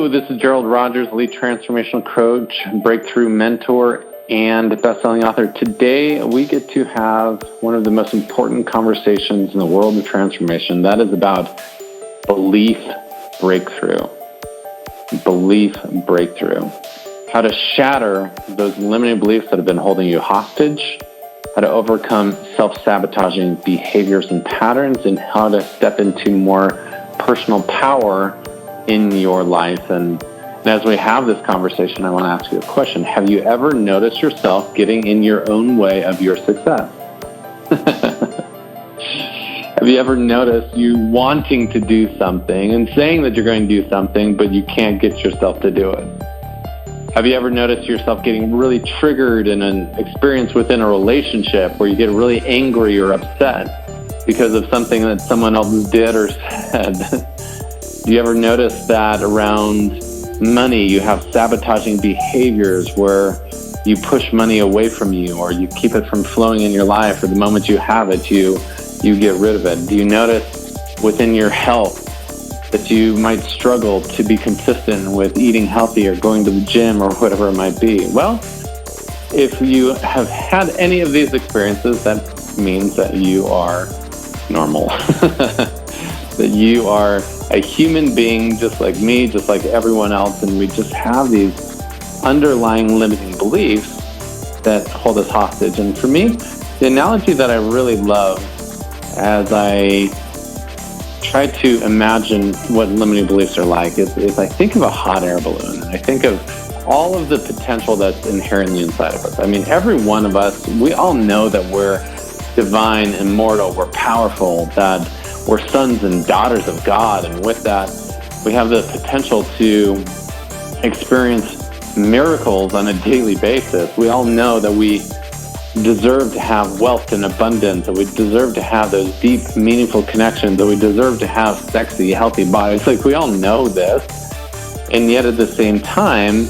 this is Gerald Rogers, lead transformational coach, breakthrough mentor, and best-selling author. Today, we get to have one of the most important conversations in the world of transformation. That is about belief breakthrough. Belief breakthrough. How to shatter those limiting beliefs that have been holding you hostage, how to overcome self-sabotaging behaviors and patterns, and how to step into more personal power in your life. And as we have this conversation, I want to ask you a question. Have you ever noticed yourself getting in your own way of your success? Have you ever noticed you wanting to do something and saying that you're going to do something, but you can't get yourself to do it? Have you ever noticed yourself getting really triggered in an experience within a relationship where you get really angry or upset because of something that someone else did or said? Do you ever notice that around money you have sabotaging behaviors where you push money away from you, or you keep it from flowing in your life, or the moment you have it, you get rid of it? Do you notice within your health that you might struggle to be consistent with eating healthy or going to the gym or whatever it might be? Well, if you have had any of these experiences, that means that you are normal. That you are a human being just like me, just like everyone else, and we just have these underlying limiting beliefs that hold us hostage. And for me, the analogy that I really love as I try to imagine what limiting beliefs are like is I think of a hot air balloon, and I think of all of the potential that's inherently inside of us. I mean, every one of us, we all know that we're divine, immortal, we're powerful, that we're sons and daughters of God, and with that, we have the potential to experience miracles on a daily basis. We all know that we deserve to have wealth and abundance, that we deserve to have those deep, meaningful connections, that we deserve to have sexy, healthy bodies. Like, we all know this, and yet at the same time,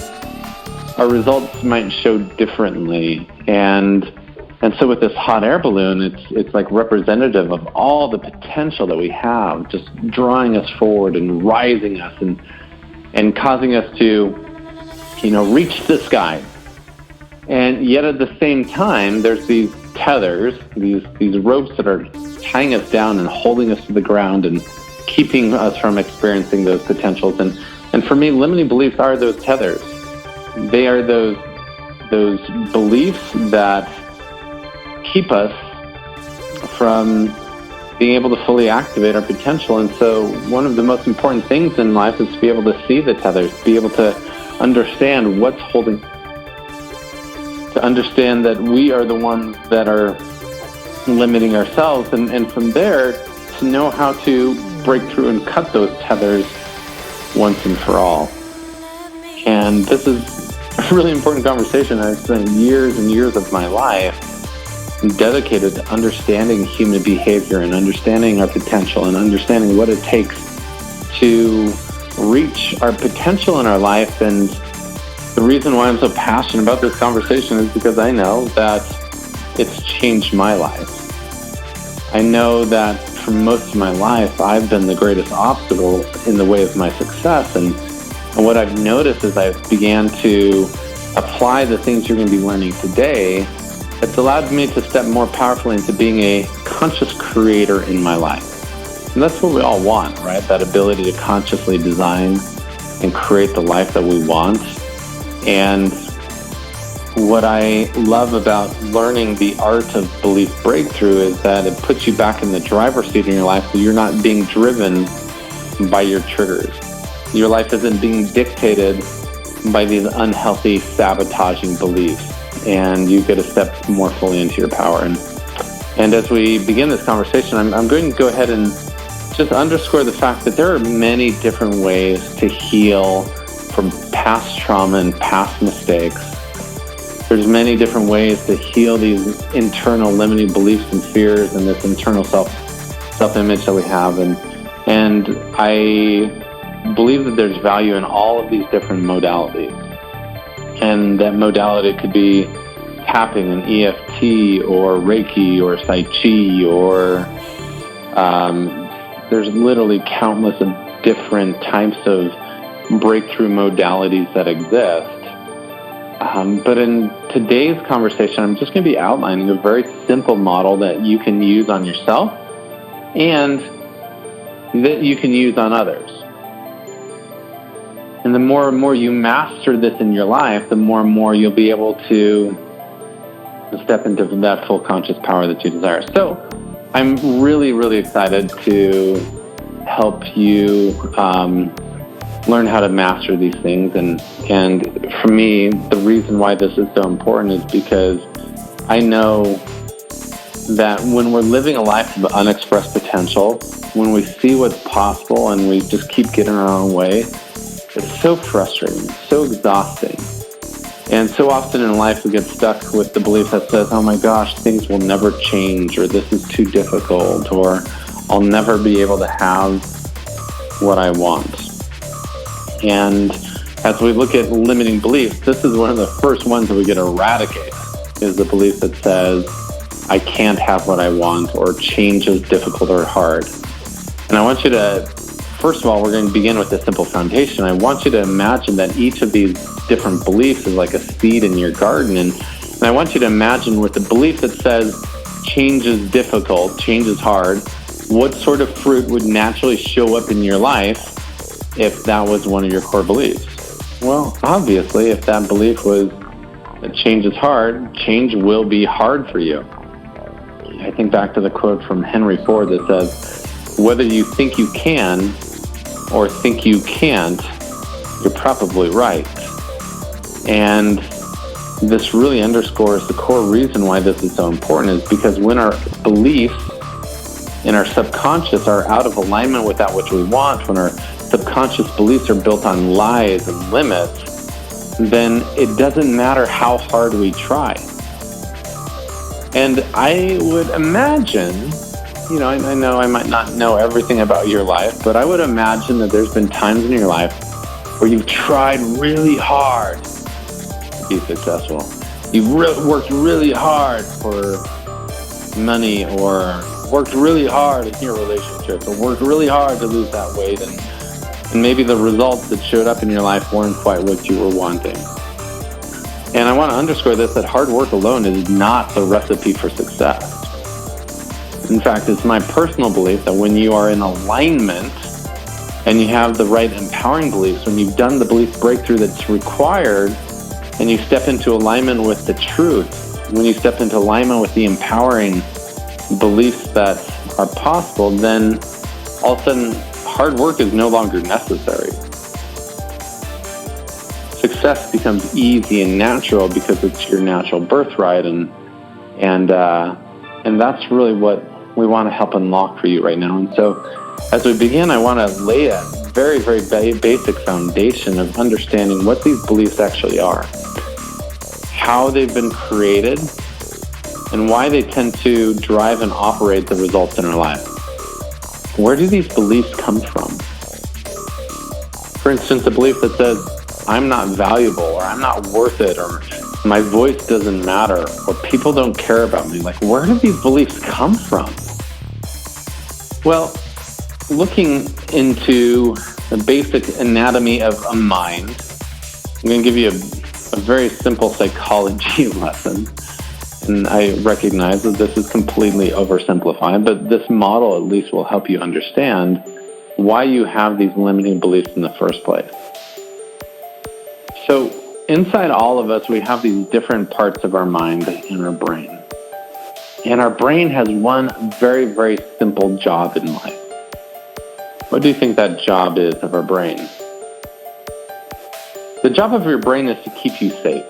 our results might show differently. And so with this hot air balloon, it's like representative of all the potential that we have, just drawing us forward and rising us and causing us to, reach the sky. And yet at the same time, there's these tethers, these ropes that are tying us down and holding us to the ground and keeping us from experiencing those potentials. And for me, limiting beliefs are those tethers. They are those beliefs that keep us from being able to fully activate our potential. And so one of the most important things in life is to be able to see the tethers, to be able to understand what's holding, to understand that we are the ones that are limiting ourselves, and from there to know how to break through and cut those tethers once and for all. And this is a really important conversation. I've spent years and years of my life dedicated to understanding human behavior and understanding our potential and understanding what it takes to reach our potential in our life. And the reason why I'm so passionate about this conversation is because I know that it's changed my life. I know that for most of my life, I've been the greatest obstacle in the way of my success. And what I've noticed as I began to apply the things you're going to be learning today, it's allowed me to step more powerfully into being a conscious creator in my life. And that's what we all want, right? That ability to consciously design and create the life that we want. And what I love about learning the art of belief breakthrough is that it puts you back in the driver's seat in your life, so you're not being driven by your triggers. Your life isn't being dictated by these unhealthy, sabotaging beliefs, and you get to step more fully into your power. And as we begin this conversation, I'm going to go ahead and just underscore the fact that there are many different ways to heal from past trauma and past mistakes. There's many different ways to heal these internal limiting beliefs and fears and this internal self-image that we have. And I believe that there's value in all of these different modalities. And that modality could be tapping, an EFT, or Reiki, or Tai Chi, or there's literally countless of different types of breakthrough modalities that exist. But in today's conversation, I'm just going to be outlining a very simple model that you can use on yourself and that you can use on others. And the more and more you master this in your life, the more and more you'll be able to step into that full conscious power that you desire. So I'm really, really excited to help you learn how to master these things. And for me, the reason why this is so important is because I know that when we're living a life of unexpressed potential, when we see what's possible and we just keep getting our own way, it's so frustrating, so exhausting. And so often in life we get stuck with the belief that says, oh my gosh, things will never change, or this is too difficult, or I'll never be able to have what I want. And as we look at limiting beliefs, this is one of the first ones that we get to eradicate, is the belief that says, I can't have what I want, or change is difficult or hard. And I want you to, first of all, we're going to begin with a simple foundation. I want you to imagine that each of these different beliefs is like a seed in your garden. And I want you to imagine with the belief that says change is difficult, change is hard, what sort of fruit would naturally show up in your life if that was one of your core beliefs? Well, obviously, if that belief was that change is hard, change will be hard for you. I think back to the quote from Henry Ford that says, whether you think you can or think you can't, you're probably right. And this really underscores the core reason why this is so important, is because when our beliefs in our subconscious are out of alignment with that which we want, when our subconscious beliefs are built on lies and limits, then it doesn't matter how hard we try. And I would imagine, I know I might not know everything about your life, but I would imagine that there's been times in your life where you've tried really hard to be successful. You've worked really hard for money, or worked really hard in your relationship, or worked really hard to lose that weight, and maybe the results that showed up in your life weren't quite what you were wanting. And I want to underscore this, that hard work alone is not the recipe for success. In fact, it's my personal belief that when you are in alignment and you have the right empowering beliefs, when you've done the belief breakthrough that's required, and you step into alignment with the truth, when you step into alignment with the empowering beliefs that are possible, then all of a sudden hard work is no longer necessary. Success becomes easy and natural because it's your natural birthright, and that's really what we want to help unlock for you right now. And so as we begin, I want to lay a very, very basic foundation of understanding what these beliefs actually are, how they've been created, and why they tend to drive and operate the results in our life. Where do these beliefs come from? For instance, a belief that says, I'm not valuable, or I'm not worth it, or my voice doesn't matter, or people don't care about me. Like, where do these beliefs come from? Well, looking into the basic anatomy of a mind, I'm going to give you a very simple psychology lesson. And I recognize that this is completely oversimplified, but this model at least will help you understand why you have these limiting beliefs in the first place. So inside all of us, we have these different parts of our mind in our brain. And our brain has one very, very simple job in life. What do you think that job is of our brain? The job of your brain is to keep you safe.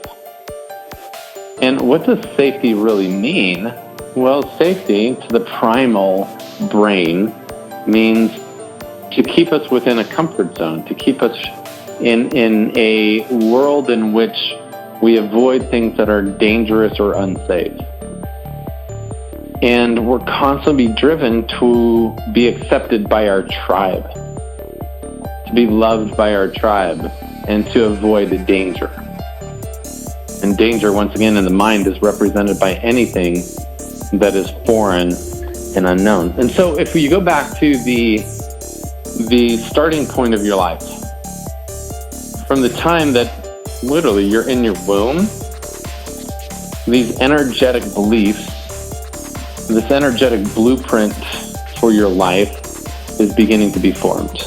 And what does safety really mean? Well, safety to the primal brain means to keep us within a comfort zone, to keep us in a world in which we avoid things that are dangerous or unsafe. And we're constantly driven to be accepted by our tribe, to be loved by our tribe, and to avoid danger. And danger, once again, in the mind is represented by anything that is foreign and unknown. And so if you go back to the starting point of your life, from the time that literally you're in your womb, these energetic beliefs, this energetic blueprint for your life is beginning to be formed.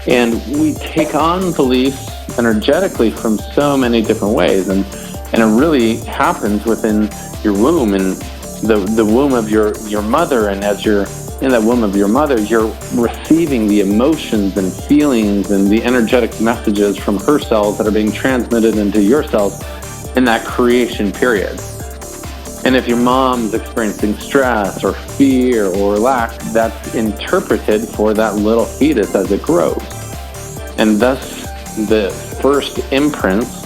And we take on beliefs energetically from so many different ways, and it really happens within your womb and the womb of your mother. And as you're in that womb of your mother, you're receiving the emotions and feelings and the energetic messages from her cells that are being transmitted into your cells in that creation period. And if your mom's experiencing stress or fear or lack, that's interpreted for that little fetus as it grows. And thus the first imprints,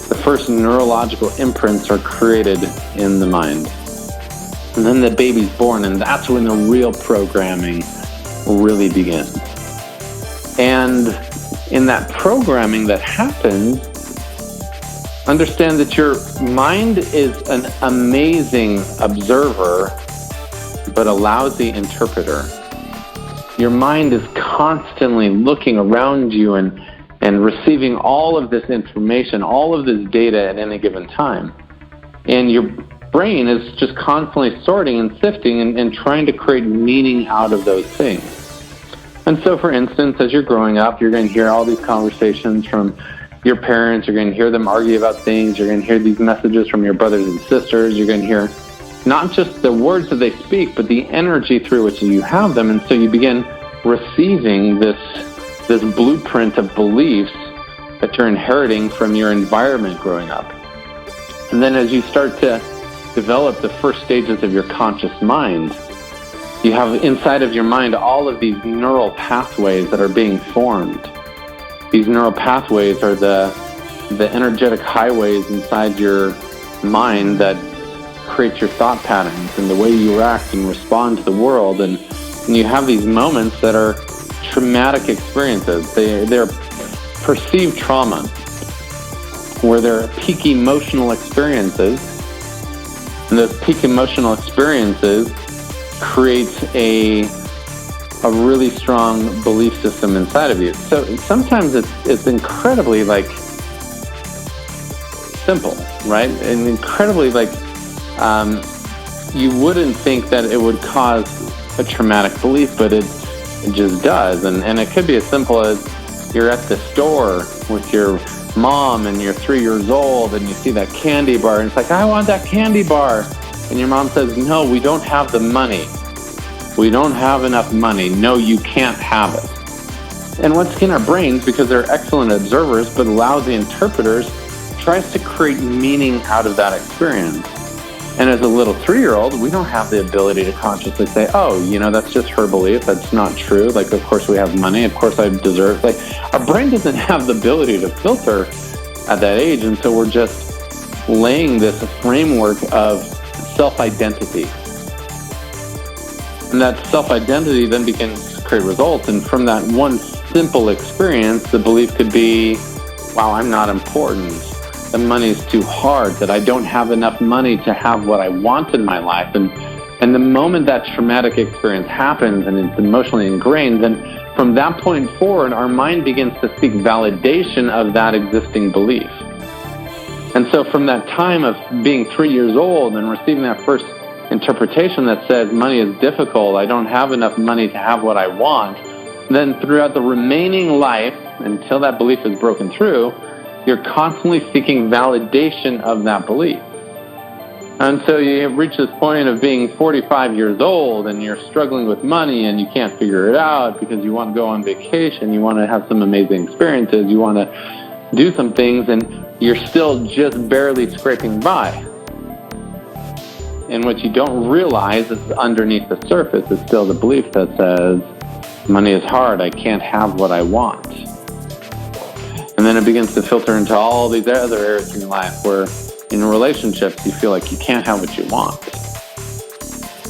the first neurological imprints are created in the mind. And then the baby's born, and that's when the real programming really begins. And in that programming that happens, understand that your mind is an amazing observer, but a lousy interpreter. Your mind is constantly looking around you and receiving all of this information, all of this data at any given time. And your brain is just constantly sorting and sifting and trying to create meaning out of those things. And so, for instance, as you're growing up, you're going to hear all these conversations from your parents. You're going to hear them argue about things. You're going to hear these messages from your brothers and sisters. You're going to hear not just the words that they speak, but the energy through which you have them. And so you begin receiving this blueprint of beliefs that you're inheriting from your environment growing up. And then as you start to develop the first stages of your conscious mind, you have inside of your mind all of these neural pathways that are being formed. These neural pathways are the energetic highways inside your mind that create your thought patterns and the way you react and respond to the world. And you have these moments that are traumatic experiences. They're perceived trauma, where they're peak emotional experiences. And those peak emotional experiences create a really strong belief system inside of you. So sometimes it's incredibly simple, right? And incredibly you wouldn't think that it would cause a traumatic belief, but it just does. And it could be as simple as you're at the store with your mom and you're 3 years old and you see that candy bar and it's like, I want that candy bar. And your mom says, no, we don't have the money. We don't have enough money. No, you can't have it. And once again, our brains, because they're excellent observers but lousy interpreters, tries to create meaning out of that experience. And as a little 3-year-old, we don't have the ability to consciously say, oh, that's just her belief. That's not true. Of course we have money. Of course I deserve. Our brain doesn't have the ability to filter at that age. And so we're just laying this framework of self-identity. And that self-identity then begins to create results. And from that one simple experience, the belief could be, wow, I'm not important. The money's too hard, that I don't have enough money to have what I want in my life. And the moment that traumatic experience happens and it's emotionally ingrained, then from that point forward, our mind begins to seek validation of that existing belief. And so from that time of being 3 years old and receiving that first interpretation that says money is difficult, I don't have enough money to have what I want, then throughout the remaining life, until that belief is broken through, you're constantly seeking validation of that belief. And so you reach this point of being 45 years old and you're struggling with money and you can't figure it out because you want to go on vacation, you want to have some amazing experiences, you want to do some things, and you're still just barely scraping by. And what you don't realize is underneath the surface is still the belief that says, money is hard, I can't have what I want. And then it begins to filter into all these other areas in your life where in relationships you feel like you can't have what you want.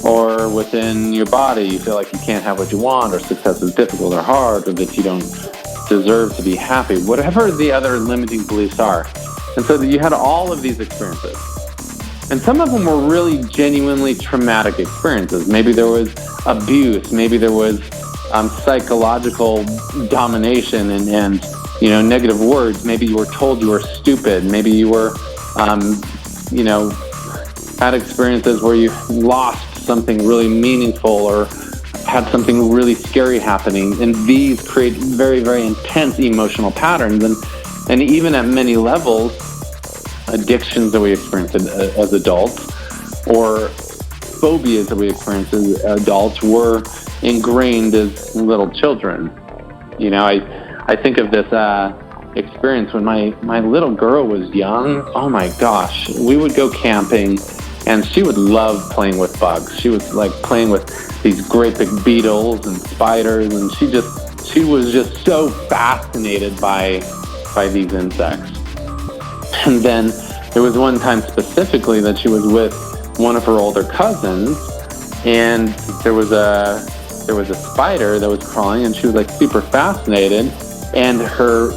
Or within your body you feel like you can't have what you want, or success is difficult or hard, or that you don't deserve to be happy. Whatever the other limiting beliefs are. And so that you had all of these experiences. And some of them were really genuinely traumatic experiences. Maybe there was abuse, maybe there was psychological domination and negative words. Maybe you were told you were stupid. Maybe you were, had experiences where you lost something really meaningful or had something really scary happening. And these create very, very intense emotional patterns. And even at many levels, addictions that we experience as adults or phobias that we experience as adults were ingrained as little children. I think of this experience when my little girl was young. Oh my gosh, we would go camping and she would love playing with bugs. She was like playing with these great big beetles and spiders, and she was just so fascinated by these insects. And then there was one time specifically that she was with one of her older cousins, and there was a spider that was crawling, and she was like super fascinated, and her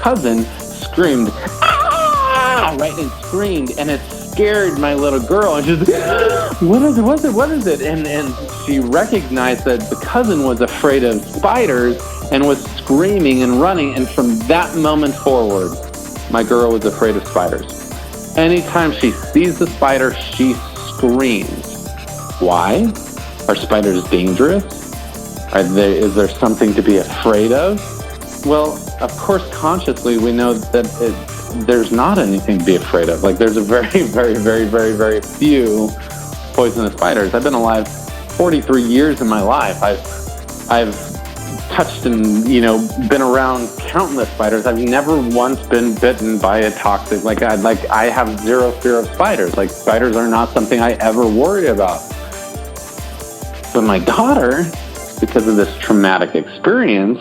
cousin screamed, "Ah!" right, and screamed, and it scared my little girl, and she was like, what is it? And she recognized that the cousin was afraid of spiders and was screaming and running, and from that moment forward, my girl was afraid of spiders. Anytime she sees the spider, she screams. Why? Are spiders dangerous? Is there something to be afraid of? Well, of course, consciously, we know that there's not anything to be afraid of. Like, there's a very, very, very, very, very few poisonous spiders. I've been alive 43 years in my life. I've touched and, been around countless spiders. I've never once been bitten by a toxic, I have zero fear of spiders. Like, spiders are not something I ever worry about. But my daughter, because of this traumatic experience,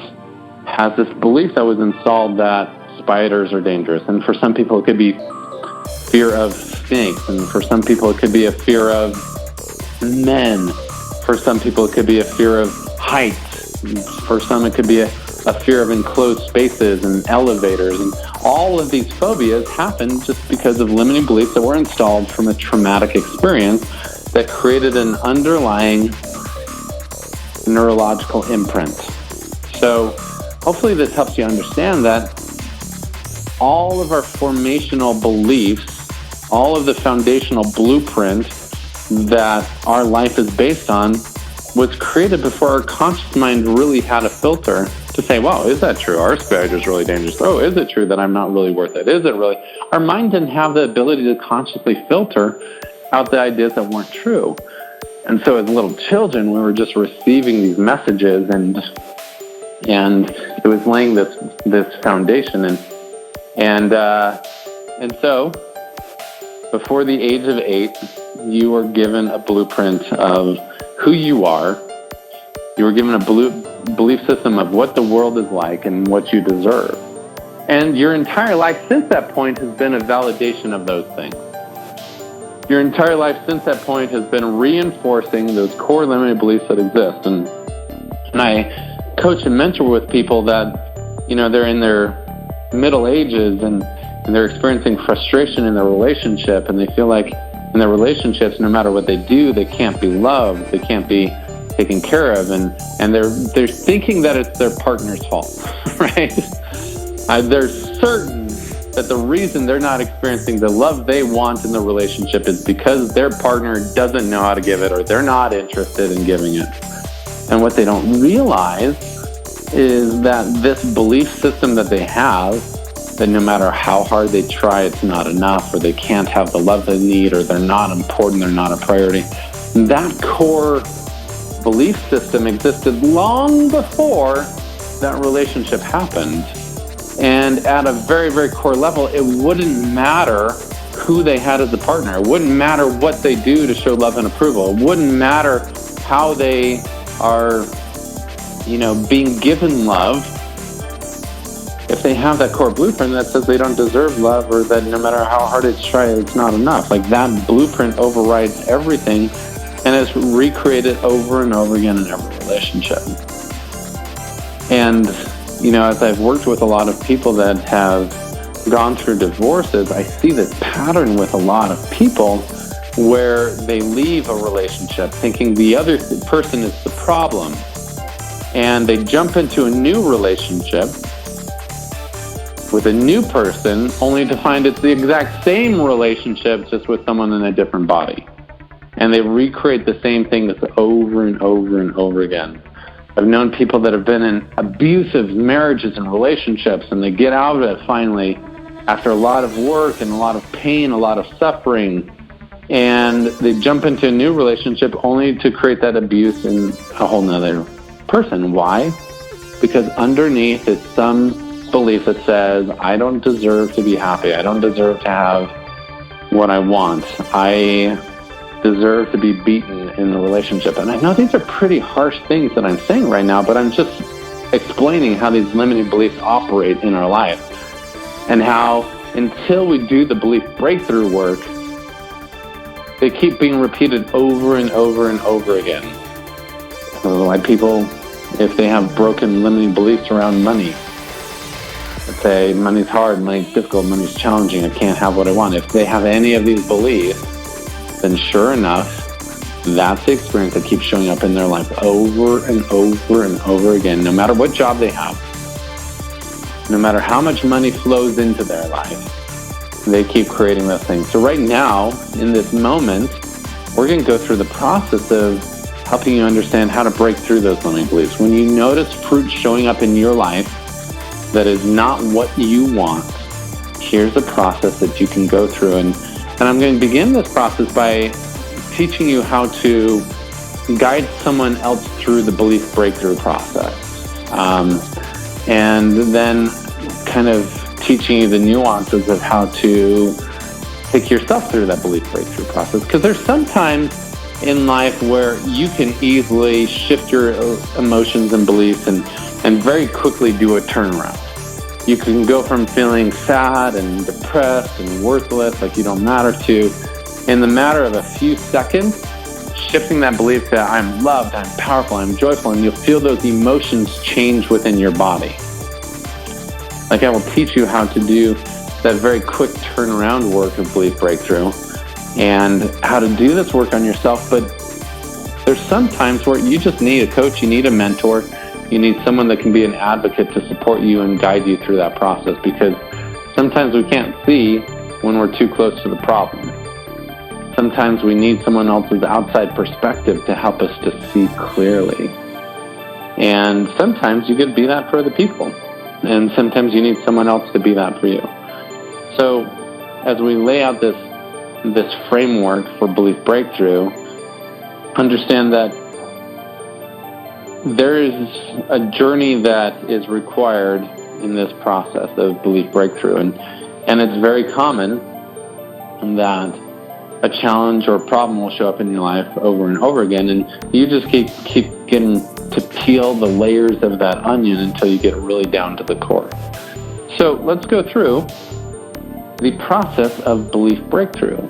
has this belief that was installed that spiders are dangerous. And for some people, it could be fear of snakes. And for some people, it could be a fear of men. For some people, it could be a fear of heights. For some, it could be a fear of enclosed spaces and elevators. And all of these phobias happen just because of limiting beliefs that were installed from a traumatic experience that created an underlying neurological imprint. So hopefully this helps you understand that all of our formational beliefs, all of the foundational blueprint that our life is based on was created before our conscious mind really had a filter to say, wow, is that true? Are spiders really dangerous? Oh, is it true that I'm not really worth it? Is it really? Our mind didn't have the ability to consciously filter out the ideas that weren't true. And so as little children, we were just receiving these messages, and it was laying this foundation. And so before the age of 8, you were given a blueprint of who you are. You were given a belief system of what the world is like and what you deserve. And your entire life since that point has been a validation of those things. Your entire life since that point has been reinforcing those core limiting beliefs that exist. And I coach and mentor with people that, they're in their middle ages and they're experiencing frustration in their relationship, and they feel like in their relationships, no matter what they do, they can't be loved, they can't be taken care of, and they're thinking that it's their partner's fault, right? They're certain that the reason they're not experiencing the love they want in the relationship is because their partner doesn't know how to give it, or they're not interested in giving it. And what they don't realize is that this belief system that they have, that no matter how hard they try, it's not enough, or they can't have the love they need, or they're not important, they're not a priority. That core belief system existed long before that relationship happened. And at a very, very core level, it wouldn't matter who they had as a partner. It wouldn't matter what they do to show love and approval. It wouldn't matter how they are, being given love. If they have that core blueprint that says they don't deserve love, or that no matter how hard it's tried, it's not enough. Like, that blueprint overrides everything and is recreated over and over again in every relationship. And, as I've worked with a lot of people that have gone through divorces, I see this pattern with a lot of people where they leave a relationship thinking the other person is the problem. and they jump into a new relationship with a new person, only to find it's the exact same relationship, just with someone in a different body. And they recreate the same thing over and over and over again. I've known people that have been in abusive marriages and relationships, and they get out of it finally after a lot of work and a lot of pain, a lot of suffering, and they jump into a new relationship only to create that abuse in a whole nother person. Why? Because underneath is some belief that says, I don't deserve to be happy. I don't deserve to have what I want. I deserve to be beaten in the relationship. And I know these are pretty harsh things that I'm saying right now, but I'm just explaining how these limiting beliefs operate in our life, and how until we do the belief breakthrough work, they keep being repeated over and over and over again. Like people, if they have broken limiting beliefs around money, let's say money's hard, money's difficult, money's challenging, I can't have what I want. If they have any of these beliefs, then sure enough, that's the experience that keeps showing up in their life over and over and over again. No matter what job they have, no matter how much money flows into their life, they keep creating those things. So right now, in this moment, we're going to go through the process of helping you understand how to break through those limiting beliefs. When you notice fruit showing up in your life that is not what you want, here's a process that you can go through. And I'm going to begin this process by teaching you how to guide someone else through the belief breakthrough process. And then kind of teaching you the nuances of how to take yourself through that belief breakthrough process. Because there's sometimes in life where you can easily shift your emotions and beliefs and very quickly do a turnaround. You can go from feeling sad and depressed and worthless, like you don't matter, to, in the matter of a few seconds, shifting that belief that I'm loved, I'm powerful, I'm joyful, and you'll feel those emotions change within your body. Like I will teach you how to do that very quick turnaround work of belief breakthrough and how to do this work on yourself. But there's some times where you just need a coach, you need a mentor, you need someone that can be an advocate to support you and guide you through that process, because sometimes we can't see when we're too close to the problem. Sometimes we need someone else's outside perspective to help us to see clearly. And sometimes you get to be that for other people. And sometimes you need someone else to be that for you. So as we lay out this framework for belief breakthrough, understand that there is a journey that is required in this process of belief breakthrough. And it's very common that a challenge or a problem will show up in your life over and over again, and you just keep getting to peel the layers of that onion until you get really down to the core. So let's go through the process of belief breakthrough.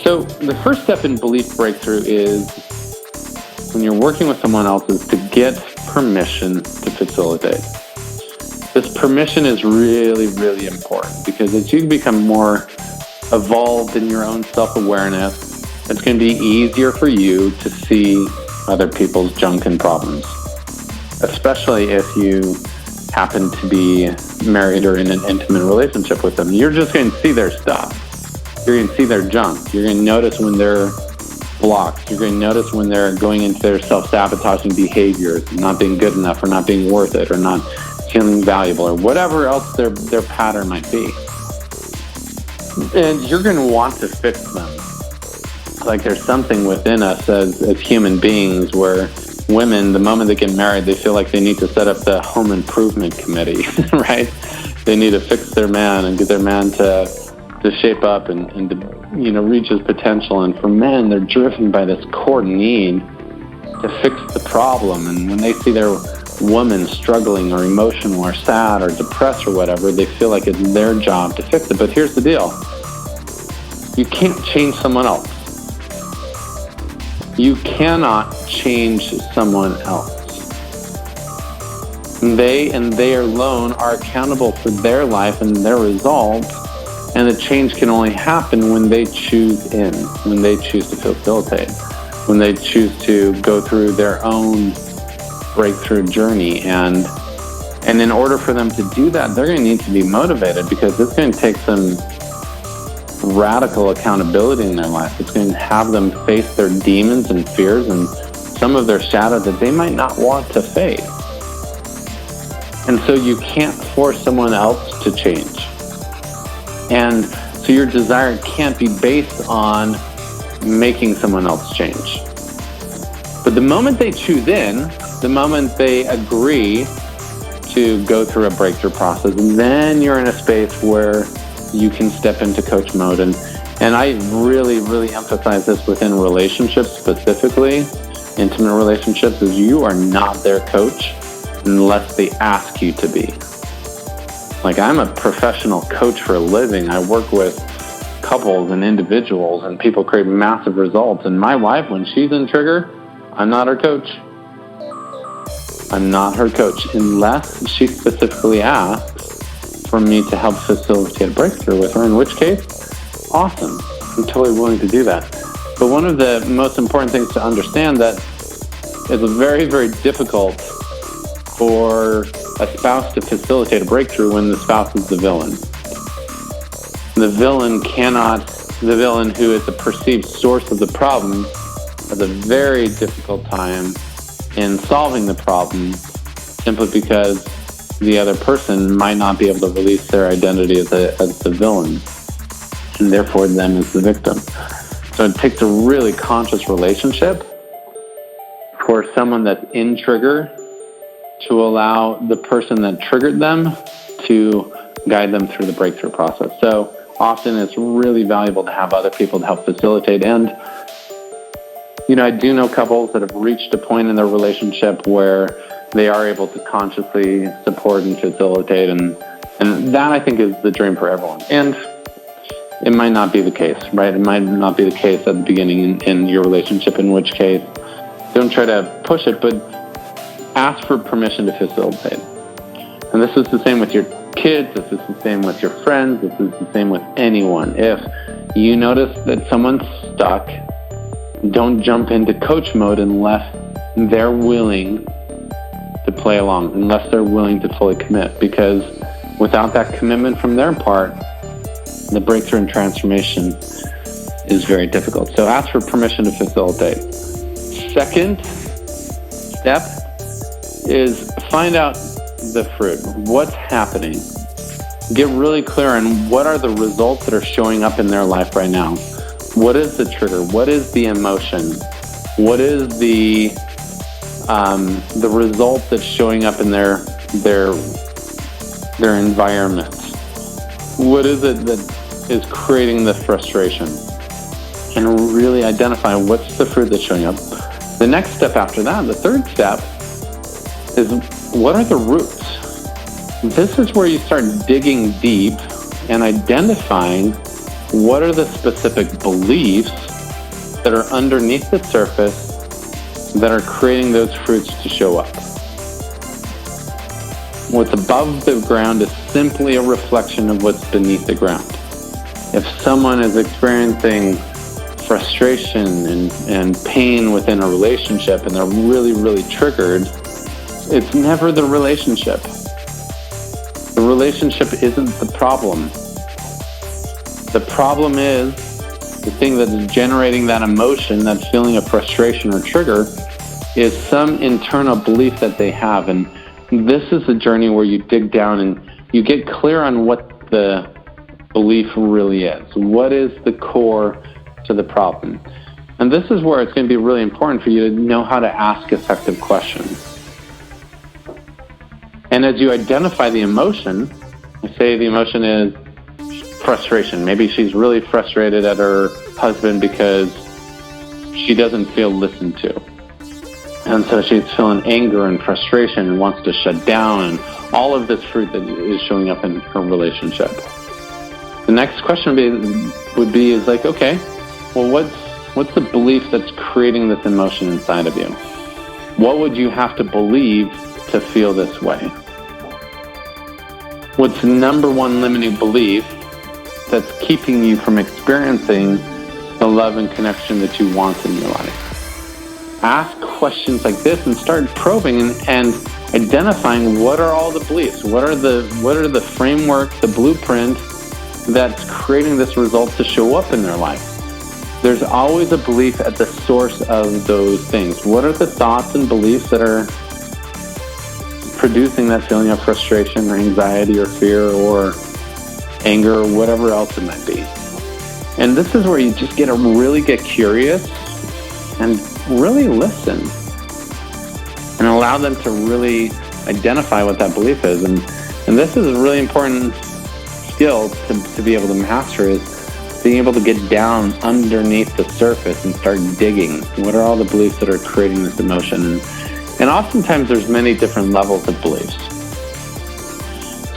So the first step in belief breakthrough is, when you're working with someone else, is to get permission to facilitate. This permission is really, really important, because as you become more evolved in your own self-awareness, it's going to be easier for you to see other people's junk and problems, especially if you happen to be married or in an intimate relationship with them. You're just going to see their stuff. You're going to see their junk. You're going to notice when they're blocked. You're going to notice when they're going into their self-sabotaging behaviors, not being good enough, or not being worth it, or not feeling valuable, or whatever else their pattern might be. And you're going to want to fix them. Like there's something within us as human beings where women, the moment they get married, they feel like they need to set up the home improvement committee, right? They need to fix their man and get their man to shape up and to, reach his potential. And for men, they're driven by this core need to fix the problem. And when they see their woman struggling or emotional or sad or depressed or whatever, they feel like it's their job to fix it. But here's the deal. You can't change someone else. You cannot change someone else. They and they alone are accountable for their life and their results, and the change can only happen when they choose in, when they choose to facilitate, when they choose to go through their own breakthrough journey. And in order for them to do that, they're going to need to be motivated, because it's going to take some radical accountability in their life. It's going to have them face their demons and fears and some of their shadows that they might not want to face. And so you can't force someone else to change. And so your desire can't be based on making someone else change. But the moment they choose in, the moment they agree to go through a breakthrough process, then you're in a space where you can step into coach mode. And I really, really emphasize this within relationships specifically, intimate relationships, is you are not their coach unless they ask you to be. Like, I'm a professional coach for a living. I work with couples and individuals, and people create massive results. And my wife, when she's in trigger, I'm not her coach. I'm not her coach unless she specifically asks for me to help facilitate a breakthrough with her, in which case, awesome. I'm totally willing to do that. But one of the most important things to understand that is very, very difficult for a spouse to facilitate a breakthrough when the spouse is the villain. The villain who is the perceived source of the problem has a very difficult time in solving the problem, simply because the other person might not be able to release their identity as the villain, and therefore them as the victim. So it takes a really conscious relationship for someone that's in trigger to allow the person that triggered them to guide them through the breakthrough process. So often it's really valuable to have other people to help facilitate. And, I do know couples that have reached a point in their relationship where they are able to consciously support and facilitate. And that, I think, is the dream for everyone. And it might not be the case, right? It might not be the case at the beginning in your relationship, in which case, don't try to push it, but ask for permission to facilitate. And this is the same with your kids. This is the same with your friends. This is the same with anyone. If you notice that someone's stuck, don't jump into coach mode unless they're willing to play along, unless they're willing to fully commit. Because without that commitment from their part, the breakthrough and transformation is very difficult. So ask for permission to facilitate. Second step is find out the fruit. What's happening? Get really clear on what are the results that are showing up in their life right now. What is the trigger? What is the emotion? What is the result that's showing up in their environment? What is it that is creating the frustration? And really identify what's the fruit that's showing up. The next step after that, the third step, is what are the roots? This is where you start digging deep and identifying what are the specific beliefs that are underneath the surface that are creating those fruits to show up. What's above the ground is simply a reflection of what's beneath the ground. If someone is experiencing frustration and pain within a relationship and they're really, really triggered, it's never the relationship. The relationship isn't the problem. The problem is the thing that's generating that emotion, that feeling of frustration or trigger, is some internal belief that they have. And this is a journey where you dig down and you get clear on what the belief really is. What is the core to the problem? And this is where it's going to be really important for you to know how to ask effective questions. And as you identify the emotion, say the emotion is frustration. Maybe she's really frustrated at her husband because she doesn't feel listened to. And so she's feeling anger and frustration and wants to shut down, and all of this fruit that is showing up in her relationship. The next question would be okay, well, what's the belief that's creating this emotion inside of you? What would you have to believe to feel this way? What's the number one limiting belief that's keeping you from experiencing the love and connection that you want in your life? ask questions like this and start probing and identifying what are all the beliefs, what are the framework, the blueprint that's creating this result to show up in their life. There's always a belief at the source of those things. What are the thoughts and beliefs that are producing that feeling of frustration or anxiety or fear or anger or whatever else it might be? And this is where you just really get curious and really listen and allow them to really identify what that belief is. And this is a really important skill to be able to master, is being able to get down underneath the surface and start digging. What are all the beliefs that are creating this emotion? And oftentimes there's many different levels of beliefs.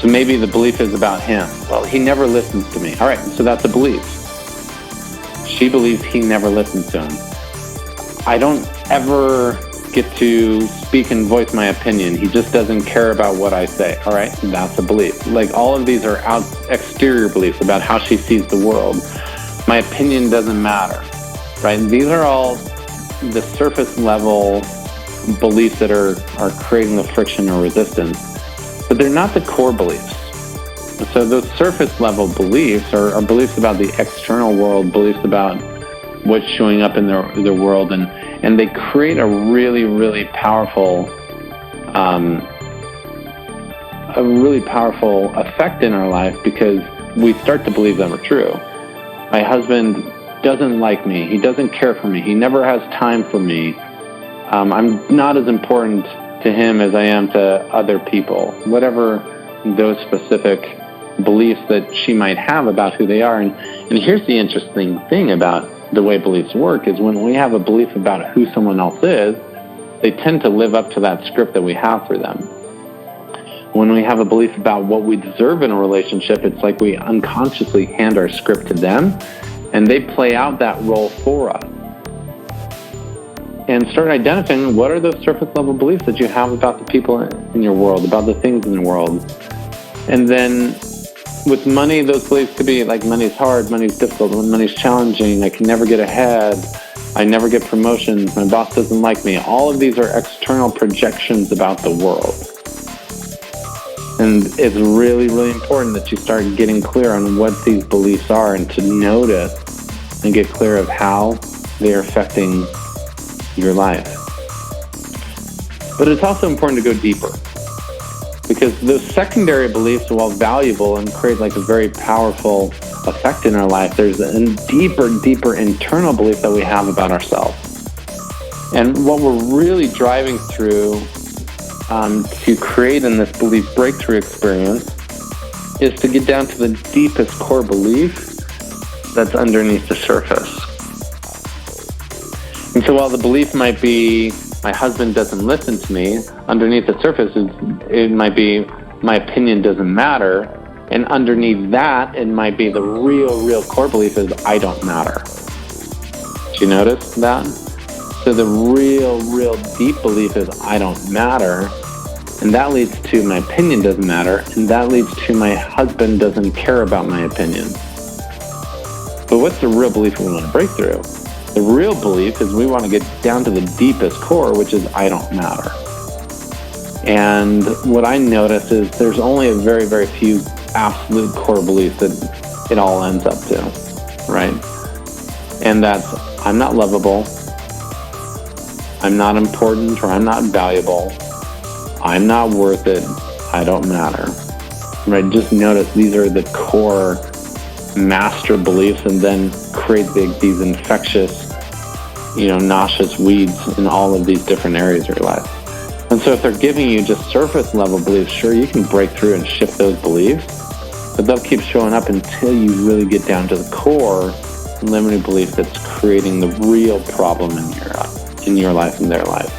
So maybe the belief is about him. Well, he never listens to me. All right, so that's a belief. She believes he never listens to him. I don't ever get to speak and voice my opinion. He just doesn't care about what I say. All right, that's a belief. Like, all of these are exterior beliefs about how she sees the world. My opinion doesn't matter, right? And these are all the surface level beliefs that are creating the friction or resistance, but they're not the core beliefs. So those surface level beliefs are beliefs about the external world, beliefs about what's showing up in their world, and they create a really, really powerful effect in our life, because we start to believe them are true. My husband doesn't like me. He doesn't care for me. He never has time for me. I'm not as important to him as I am to other people. Whatever those specific beliefs that she might have about who they are. And here's the interesting thing about the way beliefs work, is when we have a belief about who someone else is, they tend to live up to that script that we have for them. When we have a belief about what we deserve in a relationship, it's like we unconsciously hand our script to them, and they play out that role for us. And start identifying what are those surface level beliefs that you have about the people in your world, about the things in the world. And then with money, those beliefs could be like, money's hard, money's difficult, money's challenging, I can never get ahead, I never get promotions, my boss doesn't like me. All of these are external projections about the world. And it's really, really important that you start getting clear on what these beliefs are, and to notice and get clear of how they are affecting your life. But it's also important to go deeper, because those secondary beliefs, while valuable and create like a very powerful effect in our life, there's a deeper internal belief that we have about ourselves. And what we're really driving through to create in this belief breakthrough experience is to get down to the deepest core belief that's underneath the surface. And so while the belief might be, my husband doesn't listen to me, underneath the surface it might be, my opinion doesn't matter. And underneath that, it might be the real core belief is, I don't matter. Do you notice that? So the real deep belief is, I don't matter. And that leads to, my opinion doesn't matter. And that leads to, my husband doesn't care about my opinion. But what's the real belief we want to break through? The real belief is we want to get down to the deepest core, which is, I don't matter. And what I notice is there's only a very few absolute core beliefs that it all ends up to, right? And that's, I'm not lovable, I'm not important, or I'm not valuable, I'm not worth it, I don't matter, right? Just notice these are the core master beliefs, and then create these infectious, nauseous weeds in all of these different areas of your life. And so if they're giving you just surface level beliefs, sure, you can break through and shift those beliefs, but they'll keep showing up until you really get down to the core limiting belief that's creating the real problem in your life and their life.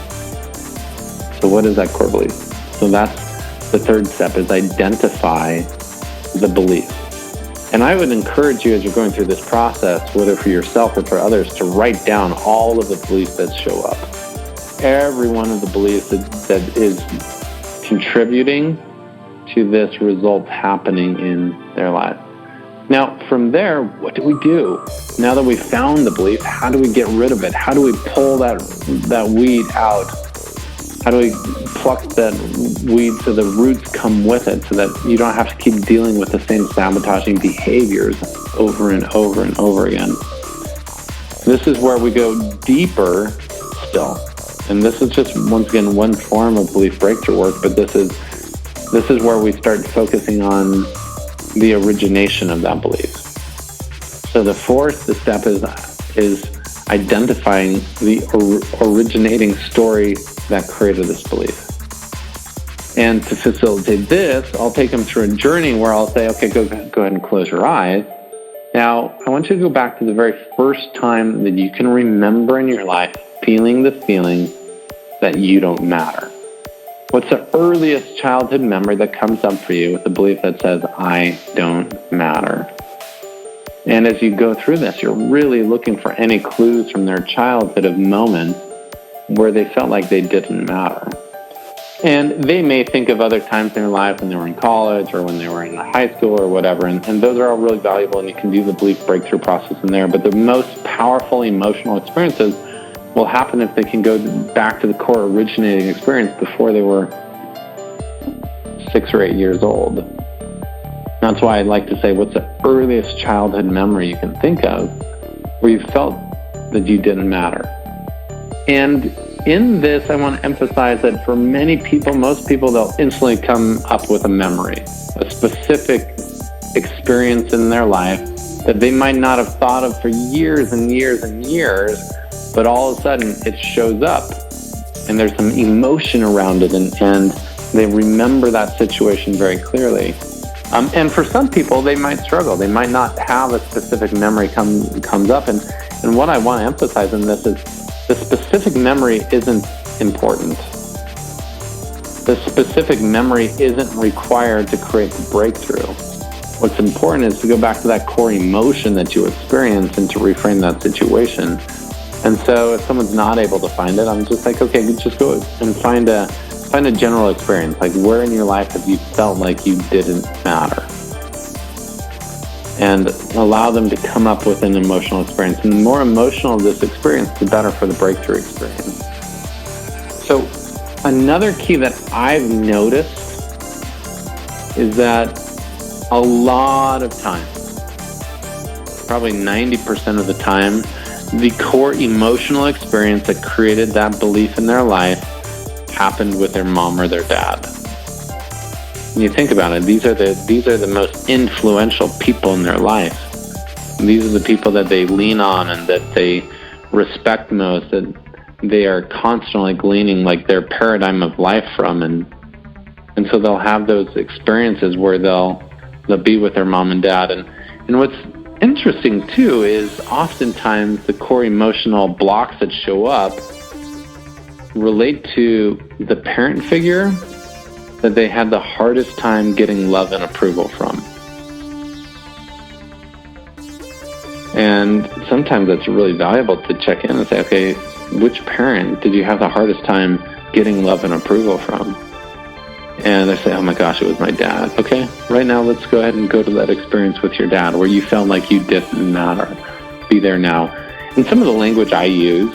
So what is that core belief? So that's the third step, is identify the belief. And I would encourage you, as you're going through this process, whether for yourself or for others, to write down all of the beliefs that show up. Every one of the beliefs that is contributing to this result happening in their life. Now, from there, what do we do? Now that we've found the belief, how do we get rid of it? How do we pull that weed out? How do we pluck that weed so the roots come with it, so that you don't have to keep dealing with the same sabotaging behaviors over and over and over again? This is where we go deeper still. And this is just, once again, one form of belief breakthrough work, but this is where we start focusing on the origination of that belief. So the step is identifying the originating story that created this belief. And to facilitate this, I'll take them through a journey where I'll say, okay, go ahead and close your eyes. Now, I want you to go back to the very first time that you can remember in your life feeling the feeling that you don't matter. What's the earliest childhood memory that comes up for you with the belief that says, I don't matter? And as you go through this, you're really looking for any clues from their childhood of moments where they felt like they didn't matter. And they may think of other times in their life when they were in college or when they were in high school or whatever, and those are all really valuable, and you can do the belief breakthrough process in there. But the most powerful emotional experiences will happen if they can go back to the core originating experience before they were 6 or 8 years old. That's why I like to say, what's the earliest childhood memory you can think of where you felt that you didn't matter? And in this, I want to emphasize that for many people, most people, they'll instantly come up with a memory, a specific experience in their life that they might not have thought of for years and years and years, but all of a sudden it shows up and there's some emotion around it, and they remember that situation very clearly. And for some people, they might struggle. They might not have a specific memory comes up. And what I want to emphasize in this is the specific memory isn't important. The specific memory isn't required to create the breakthrough. What's important is to go back to that core emotion that you experienced and to reframe that situation. And so if someone's not able to find it, I'm just like, okay, just go and find a general experience. Like, where in your life have you felt like you didn't matter? And allow them to come up with an emotional experience. And the more emotional this experience, the better for the breakthrough experience. So another key that I've noticed is that a lot of times, probably 90% of the time, the core emotional experience that created that belief in their life happened with their mom or their dad. When you think about it, these are the most influential people in their life. These are the people that they lean on and that they respect most, that they are constantly gleaning like their paradigm of life from, and so they'll have those experiences where they'll be with their mom and dad. And what's interesting too is oftentimes the core emotional blocks that show up relate to the parent figure that they had the hardest time getting love and approval from. And sometimes it's really valuable to check in and say, okay, which parent did you have the hardest time getting love and approval from? And they say, oh my gosh, it was my dad. Okay, right now let's go ahead and go to that experience with your dad where you felt like you didn't matter. Be there now. And some of the language I use,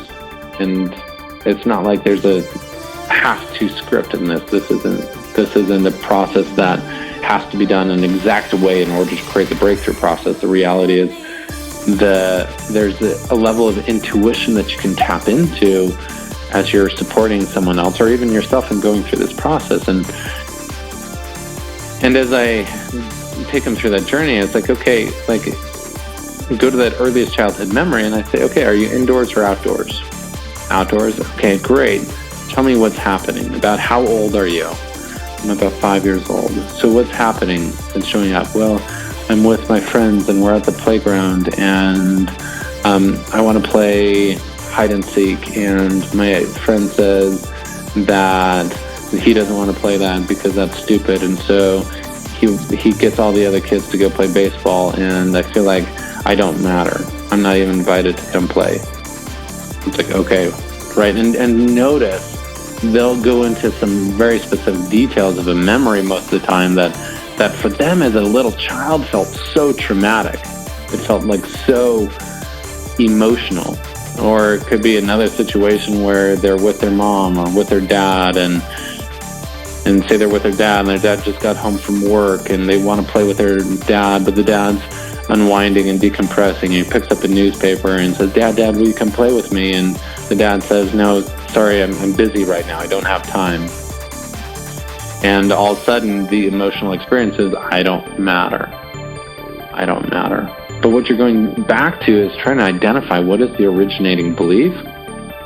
and it's not like there's a have-to script in this. This isn't a process that has to be done in an exact way in order to create the breakthrough process. The reality is there's a level of intuition that you can tap into as you're supporting someone else or even yourself in going through this process. And as I take them through that journey, it's like, okay, like go to that earliest childhood memory and I say, okay, are you indoors or outdoors? Outdoors? Okay, great. Tell me what's happening. About how old are you? I'm about 5 years old. So what's happening and showing up? Well, I'm with my friends and we're at the playground and I want to play hide and seek, and my friend says that he doesn't want to play that because that's stupid, and so he gets all the other kids to go play baseball, and I feel like I don't matter. I'm not even invited to come play. It's like, okay, right, and notice they'll go into some very specific details of a memory most of the time that that for them as a little child felt so traumatic. It felt like so emotional. Or it could be another situation where they're with their mom or with their dad, and say they're with their dad and their dad just got home from work and they want to play with their dad, but the dad's unwinding and decompressing, and he picks up a newspaper and says, Dad, will you come play with me? And the dad says, no, sorry, I'm busy right now, I don't have time. And all of a sudden the emotional experience is, I don't matter. But what you're going back to is trying to identify what is the originating belief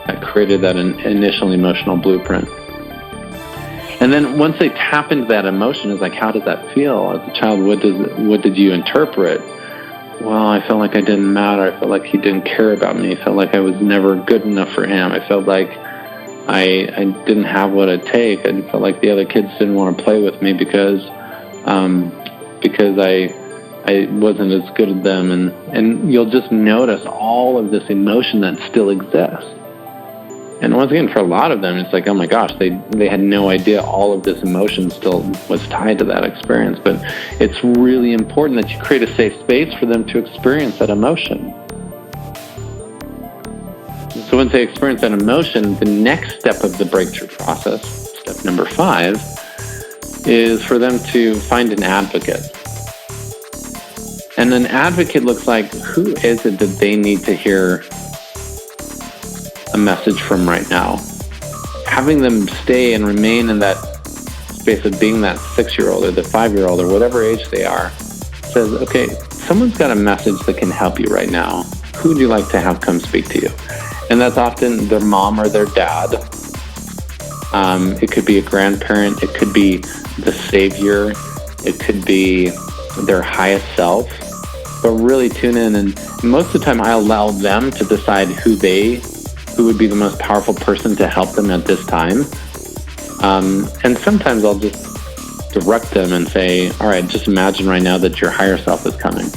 that created that initial emotional blueprint. And then once they tap into that emotion, it's like, how does that feel? As a child, what did you interpret? Well, I felt like I didn't matter. I felt like he didn't care about me. I felt like I was never good enough for him. I felt like I didn't have what it takes. I felt like the other kids didn't want to play with me because I wasn't as good as them. And you'll just notice all of this emotion that still exists. And once again, for a lot of them, it's like, oh my gosh, they had no idea all of this emotion still was tied to that experience. But it's really important that you create a safe space for them to experience that emotion. So once they experience that emotion, the next step of the breakthrough process, step number 5, is for them to find an advocate. And an advocate looks like, who is it that they need to hear a message from right now? Having them stay and remain in that space of being that 6-year-old or the 5-year-old or whatever age they are, says, okay, someone's got a message that can help you right now. Who would you like to have come speak to you? And that's often their mom or their dad. It could be a grandparent. It could be the savior. It could be their highest self. But really tune in, and most of the time I allow them to decide who would be the most powerful person to help them at this time. And sometimes I'll just direct them and say, all right, just imagine right now that your higher self is coming.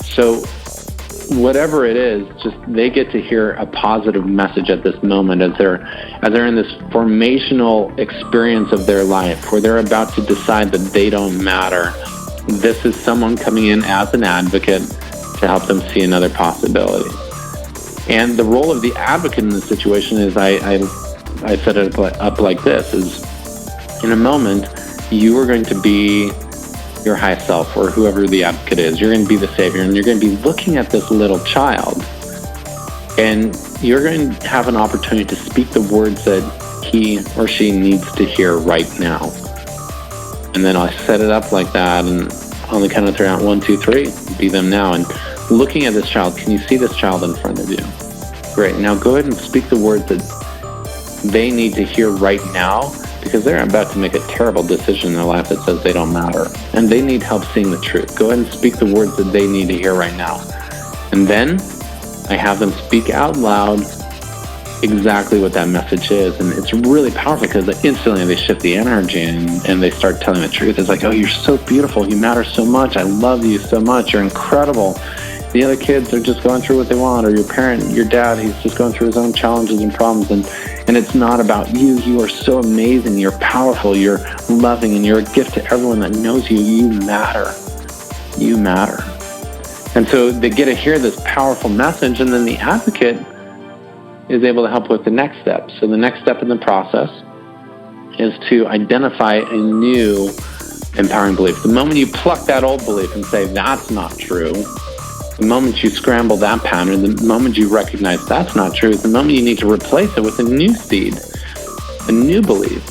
So whatever it is, just they get to hear a positive message at this moment as they're in this formational experience of their life where they're about to decide that they don't matter. This is someone coming in as an advocate to help them see another possibility. And the role of the advocate in this situation is, I set it up like this, is in a moment, you are going to be your highest self, or whoever the advocate is. You're going to be the savior, and you're going to be looking at this little child, and you're going to have an opportunity to speak the words that he or she needs to hear right now. And then I'll set it up like that, and on the count of 3, 1, 2, 3, be them now. And looking at this child, can you see this child in front of you? Great. Now go ahead and speak the words that they need to hear right now, because they're about to make a terrible decision in their life that says they don't matter. And they need help seeing the truth. Go ahead and speak the words that they need to hear right now. And then I have them speak out loud exactly what that message is. And it's really powerful because instantly they shift the energy and they start telling the truth. It's like, oh, you're so beautiful. You matter so much. I love you so much. You're incredible. The other kids are just going through what they want, or your parent, your dad, he's just going through his own challenges and problems. And it's not about you. You are so amazing. You're powerful. You're loving, and you're a gift to everyone that knows you. You matter. You matter. And so they get to hear this powerful message, and then the advocate is able to help with the next step. So the next step in the process is to identify a new empowering belief. The moment you pluck that old belief and say, that's not true, the moment you scramble that pattern, the moment you recognize that's not true, is the moment you need to replace it with a new seed, a new belief.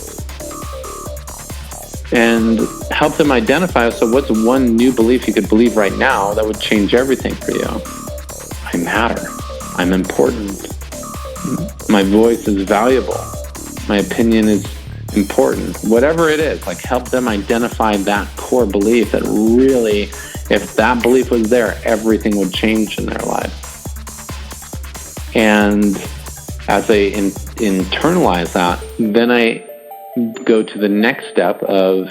And help them identify, so what's one new belief you could believe right now that would change everything for you? I matter. I'm important. My voice is valuable. My opinion is important. Whatever it is, like help them identify that core belief that really, if that belief was there, everything would change in their life. And as they internalize that, then I go to the next step of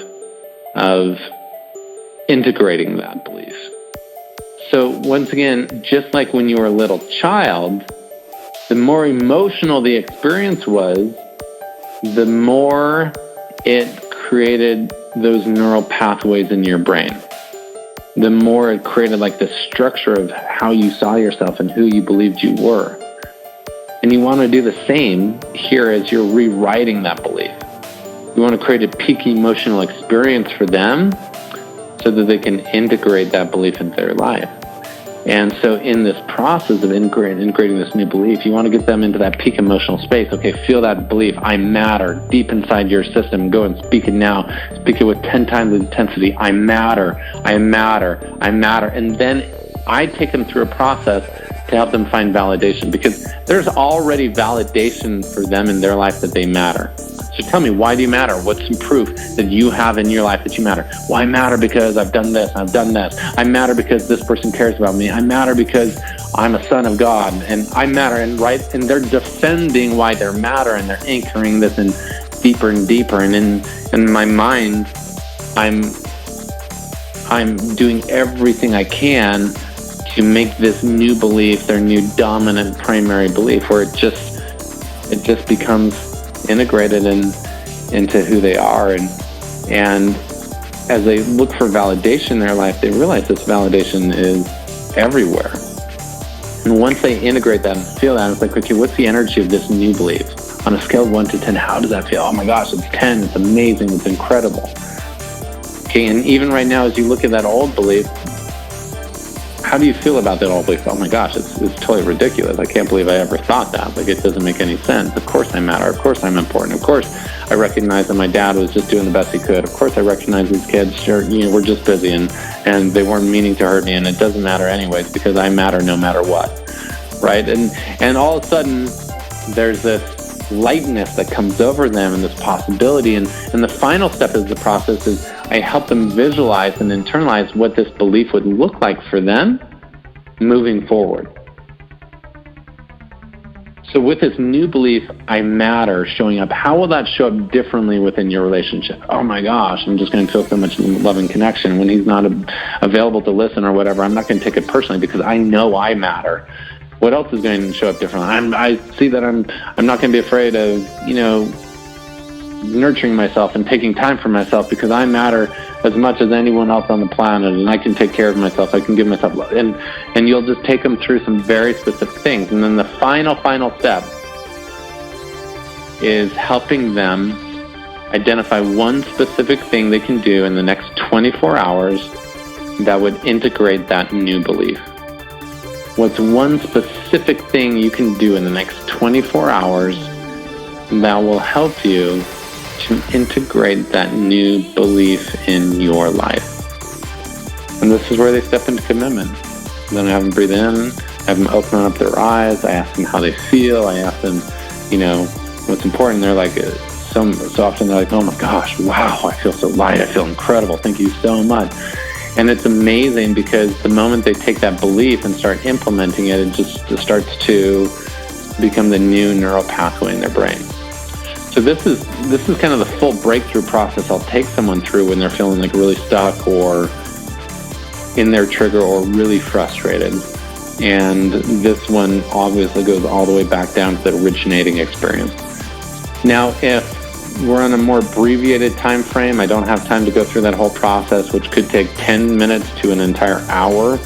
integrating that belief. So once again, just like when you were a little child, the more emotional the experience was, the more it created those neural pathways in your brain. The more it created like the structure of how you saw yourself and who you believed you were. And you want to do the same here as you're rewriting that belief. You want to create a peak emotional experience for them so that they can integrate that belief into their life. And so in this process of integrating this new belief, you want to get them into that peak emotional space. Okay, feel that belief. I matter deep inside your system. Go and speak it now. Speak it with 10 times the intensity. I matter. I matter. I matter. And then I take them through a process to help them find validation, because there's already validation for them in their life that they matter. So tell me, why do you matter? What's some proof that you have in your life that you matter? Well, I matter because I've done this, I've done this. I matter because this person cares about me. I matter because I'm a son of God, and I matter. And they're defending why they matter, and they're anchoring this in deeper and deeper. And in my mind, I'm doing everything I can to make this new belief their new dominant primary belief, where it just becomes integrated into who they are. And as they look for validation in their life, they realize this validation is everywhere. And once they integrate that and feel that, it's like, okay, what's the energy of this new belief? On a scale of 1 to 10, how does that feel? Oh my gosh, it's 10, it's amazing, it's incredible. Okay, and even right now, as you look at that old belief, how do you feel about that old belief? Oh my gosh, it's totally ridiculous. I can't believe I ever thought that. Like, it doesn't make any sense. Of course I matter. Of course I'm important. Of course I recognize that my dad was just doing the best he could. Of course I recognize these kids, we're just busy and they weren't meaning to hurt me, and it doesn't matter anyways because I matter no matter what, right? And all of a sudden there's this lightness that comes over them and this possibility. And the final step of the process is I help them visualize and internalize what this belief would look like for them moving forward. So with this new belief, I matter, showing up, how will that show up differently within your relationship? Oh my gosh, I'm just going to feel so much love and connection. When he's not available to listen or whatever, I'm not going to take it personally because I know I matter. What else is going to show up differently? I see that I'm not going to be afraid of, nurturing myself and taking time for myself because I matter as much as anyone else on the planet, and I can take care of myself. I can give myself love. And you'll just take them through some very specific things. And then the final step is helping them identify one specific thing they can do in the next 24 hours that would integrate that new belief. What's one specific thing you can do in the next 24 hours that will help you to integrate that new belief in your life? And this is where they step into commitment. Then I have them breathe in, I have them open up their eyes, I ask them how they feel, I ask them, what's important. They're like, so often they're like, oh my gosh, wow, I feel so light, I feel incredible, thank you so much. And it's amazing because the moment they take that belief and start implementing it, it just starts to become the new neural pathway in their brain. So this is kind of the full breakthrough process I'll take someone through when they're feeling like really stuck or in their trigger or really frustrated. And this one obviously goes all the way back down to the originating experience. Now, if we're on a more abbreviated time frame, I don't have time to go through that whole process, which could take 10 minutes to an entire hour.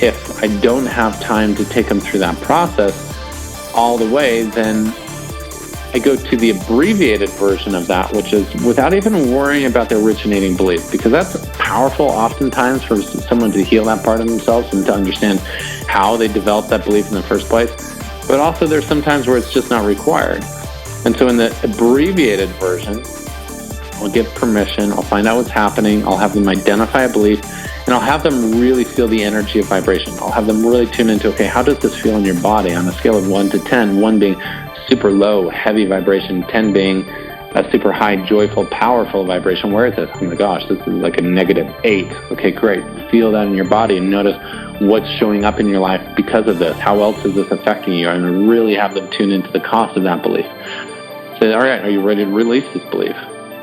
If I don't have time to take them through that process all the way, then I go to the abbreviated version of that, which is without even worrying about the originating belief, because that's powerful oftentimes for someone to heal that part of themselves and to understand how they developed that belief in the first place. But also there's some times where it's just not required. And so in the abbreviated version, I'll give permission, I'll find out what's happening, I'll have them identify a belief, and I'll have them really feel the energy of vibration. I'll have them really tune into, okay, how does this feel in your body on a scale of 1 to 10, 1 being super low, heavy vibration, 10 being a super high, joyful, powerful vibration. Where is this? Oh my gosh, this is like a -8. Okay, great. Feel that in your body and notice what's showing up in your life because of this. How else is this affecting you? And really have them tune into the cost of that belief. Say, all right, are you ready to release this belief?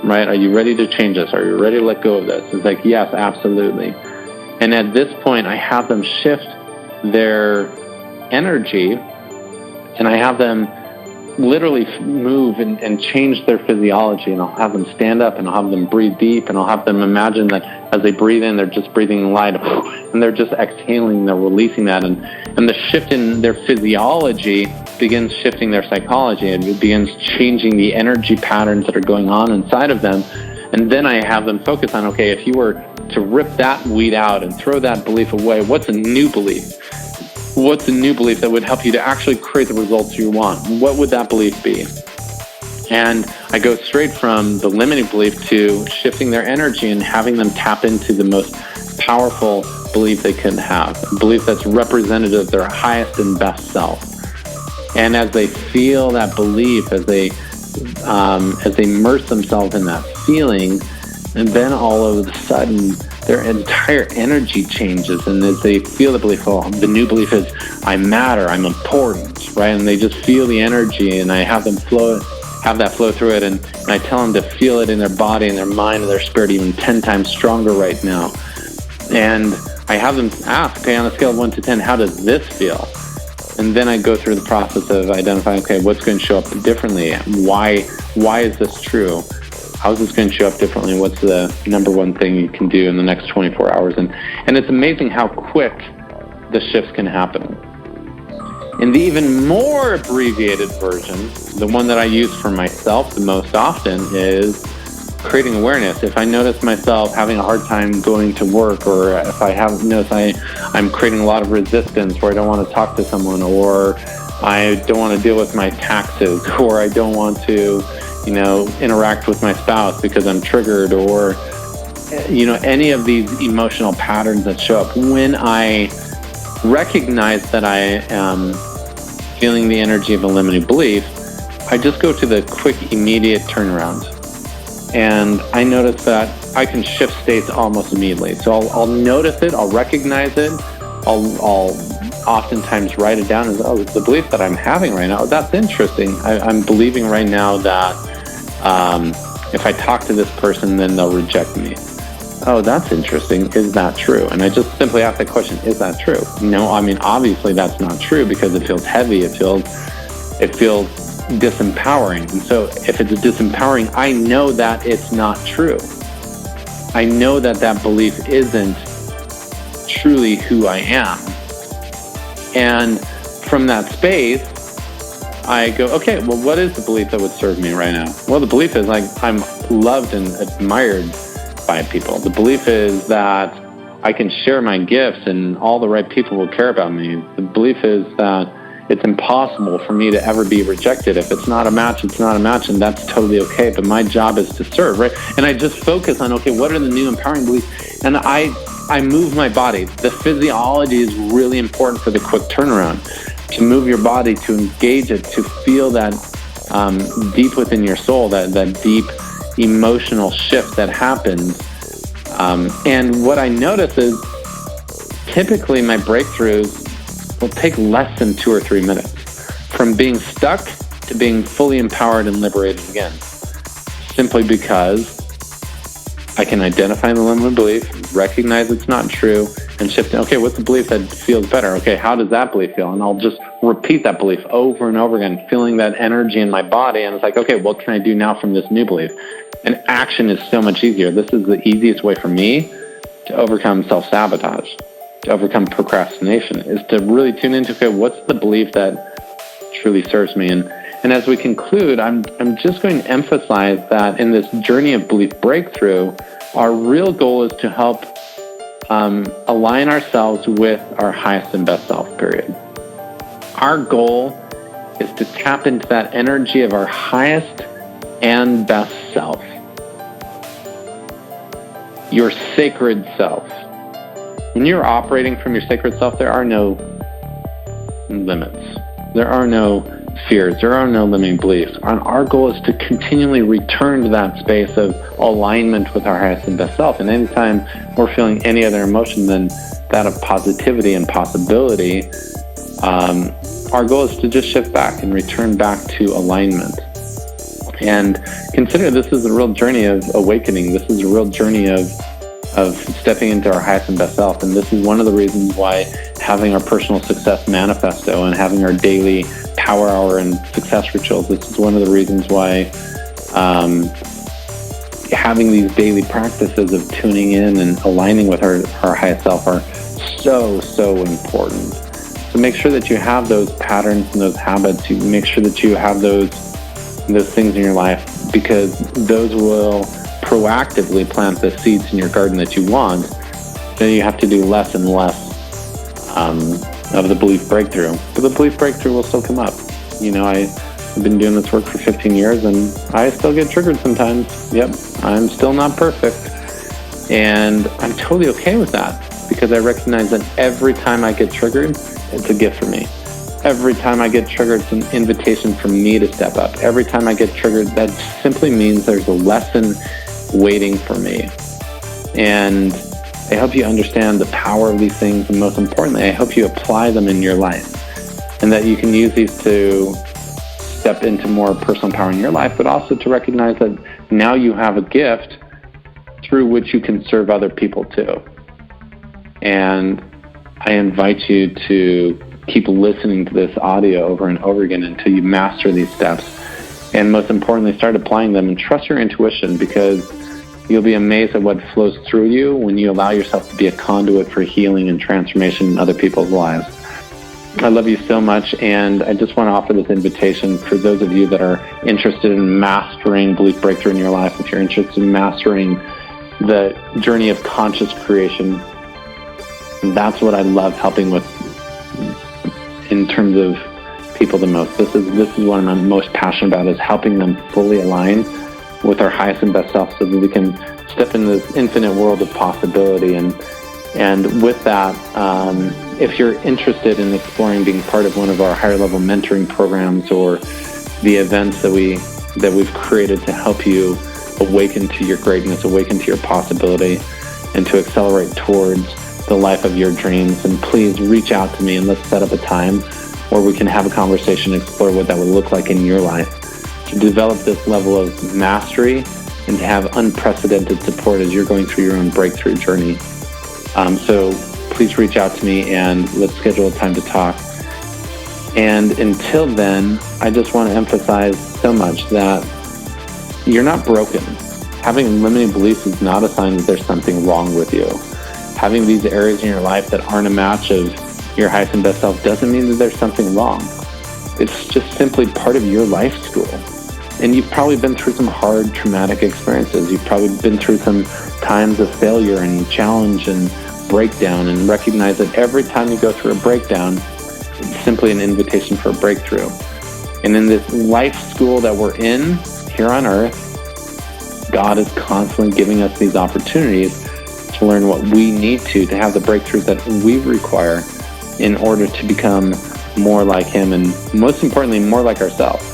Right? Are you ready to change this? Are you ready to let go of this? It's like, yes, absolutely. And at this point, I have them shift their energy and I have them literally move and change their physiology, and I'll have them stand up, and I'll have them breathe deep, and I'll have them imagine that as they breathe in, they're just breathing light, and they're just exhaling, they're releasing that, and the shift in their physiology begins shifting their psychology, and it begins changing the energy patterns that are going on inside of them. And then I have them focus on, okay, if you were to rip that weed out and throw that belief away, what's a new belief? What's a new belief that would help you to actually create the results you want? What would that belief be? And I go straight from the limiting belief to shifting their energy and having them tap into the most powerful belief they can have, a belief that's representative of their highest and best self. And as they feel that belief, as they immerse themselves in that feeling, and then all of a sudden their entire energy changes, and as they feel the belief, oh, the new belief is I matter, I'm important, right? And they just feel the energy, and I have them have that flow through it, and I tell them to feel it in their body and their mind and their spirit even 10 times stronger right now. And I have them ask, okay, on a scale of 1 to 10, how does this feel? And then I go through the process of identifying, okay, what's going to show up differently? Why is this true? How is this going to show up differently? What's the number one thing you can do in the next 24 hours? And it's amazing how quick the shifts can happen. In the even more abbreviated version, the one that I use for myself the most often is creating awareness. If I notice myself having a hard time going to work, or if I notice I'm creating a lot of resistance where I don't want to talk to someone, or I don't want to deal with my taxes, or I don't want to interact with my spouse because I'm triggered, or any of these emotional patterns that show up, when I recognize that I am feeling the energy of a limiting belief, I just go to the quick, immediate turnaround. And I notice that I can shift states almost immediately. So I'll notice it, I'll recognize it, I'll oftentimes write it down as, oh, the belief that I'm having right now, that's interesting. I'm believing right now that if I talk to this person, then they'll reject me. Oh, that's interesting. Is that true? And I just simply ask that question, is that true? No, I mean, obviously that's not true, because it feels heavy, it feels disempowering. And so if it's disempowering, I know that it's not true. I know that that belief isn't truly who I am. And from that space, I go, okay, well, what is the belief that would serve me right now? Well, the belief is I'm loved and admired by people. The belief is that I can share my gifts and all the right people will care about me. The belief is that it's impossible for me to ever be rejected. If it's not a match, it's not a match, and that's totally okay. But my job is to serve, right? And I just focus on, okay, what are the new empowering beliefs? And I move my body. The physiology is really important for the quick turnaround. To move your body, to engage it, to feel that deep within your soul, that deep emotional shift that happens. And what I notice is typically my breakthroughs will take less than 2 or 3 minutes, from being stuck to being fully empowered and liberated again, simply because I can identify the limiting belief, recognize it's not true, and shift. Okay, what's the belief that feels better? Okay, how does that belief feel? And I'll just repeat that belief over and over again, feeling that energy in my body. And it's like, okay, what can I do now from this new belief? And action is so much easier. This is the easiest way for me to overcome self-sabotage, to overcome procrastination, is to really tune into, okay, what's the belief that truly serves me? And as we conclude, I'm just going to emphasize that in this journey of belief breakthrough, our real goal is to help align ourselves with our highest and best self, period. Our goal is to tap into that energy of our highest and best self, your sacred self. When you're operating from your sacred self, there are no limits. There are no fears. There are no limiting beliefs. And our goal is to continually return to that space of alignment with our highest and best self. And anytime we're feeling any other emotion than that of positivity and possibility, our goal is to just shift back and return back to alignment. And consider this is a real journey of awakening. This is a real journey of stepping into our highest and best self. And this is one of the reasons why having our personal success manifesto and having our daily Power Hour and success rituals. This is one of the reasons why having these daily practices of tuning in and aligning with our highest self are so important. So make sure that you have those patterns and those habits. You make sure that you have those things in your life, because those will proactively plant the seeds in your garden that you want. Then you have to do less and less of the belief breakthrough. But the belief breakthrough will still come up. I've been doing this work for 15 years and I still get triggered sometimes. Yep, I'm still not perfect. And I'm totally okay with that, because I recognize that every time I get triggered, it's a gift for me. Every time I get triggered, it's an invitation for me to step up. Every time I get triggered, that simply means there's a lesson waiting for me. And I hope you understand the power of these things, and most importantly, I hope you apply them in your life, and that you can use these to step into more personal power in your life, but also to recognize that now you have a gift through which you can serve other people too. And I invite you to keep listening to this audio over and over again until you master these steps, and most importantly, start applying them, and trust your intuition, because you'll be amazed at what flows through you when you allow yourself to be a conduit for healing and transformation in other people's lives. I love you so much, and I just want to offer this invitation for those of you that are interested in mastering belief breakthrough in your life. If you're interested in mastering the journey of conscious creation, that's what I love helping with in terms of people the most. This is what I'm most passionate about, is helping them fully align with our highest and best self, so that we can step into this infinite world of possibility. And with that, if you're interested in exploring being part of one of our higher level mentoring programs, or the events that we've created to help you awaken to your greatness, awaken to your possibility, and to accelerate towards the life of your dreams, then please reach out to me and let's set up a time where we can have a conversation and explore what that would look like in your life, to develop this level of mastery and to have unprecedented support as you're going through your own breakthrough journey. So please reach out to me and let's schedule a time to talk. And until then, I just want to emphasize so much that you're not broken. Having limiting beliefs is not a sign that there's something wrong with you. Having these areas in your life that aren't a match of your highest and best self doesn't mean that there's something wrong. It's just simply part of your life school. And you've probably been through some hard, traumatic experiences. You've probably been through some times of failure and challenge and breakdown, and recognize that every time you go through a breakdown, it's simply an invitation for a breakthrough. And in this life school that we're in here on earth, God is constantly giving us these opportunities to learn what we need to have the breakthroughs that we require in order to become more like Him, and most importantly, more like ourselves,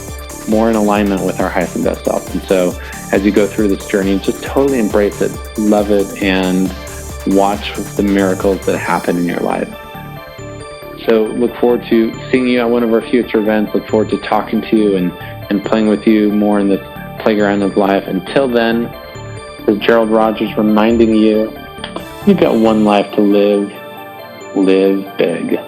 more in alignment with our highest and best self. And so as you go through this journey, just totally embrace it, love it, and watch the miracles that happen in your life. So look forward to seeing you at one of our future events. Look forward to talking to you and playing with you more in this playground of life. Until then, this is Gerald Rogers reminding you, you've got one life to live. Live big.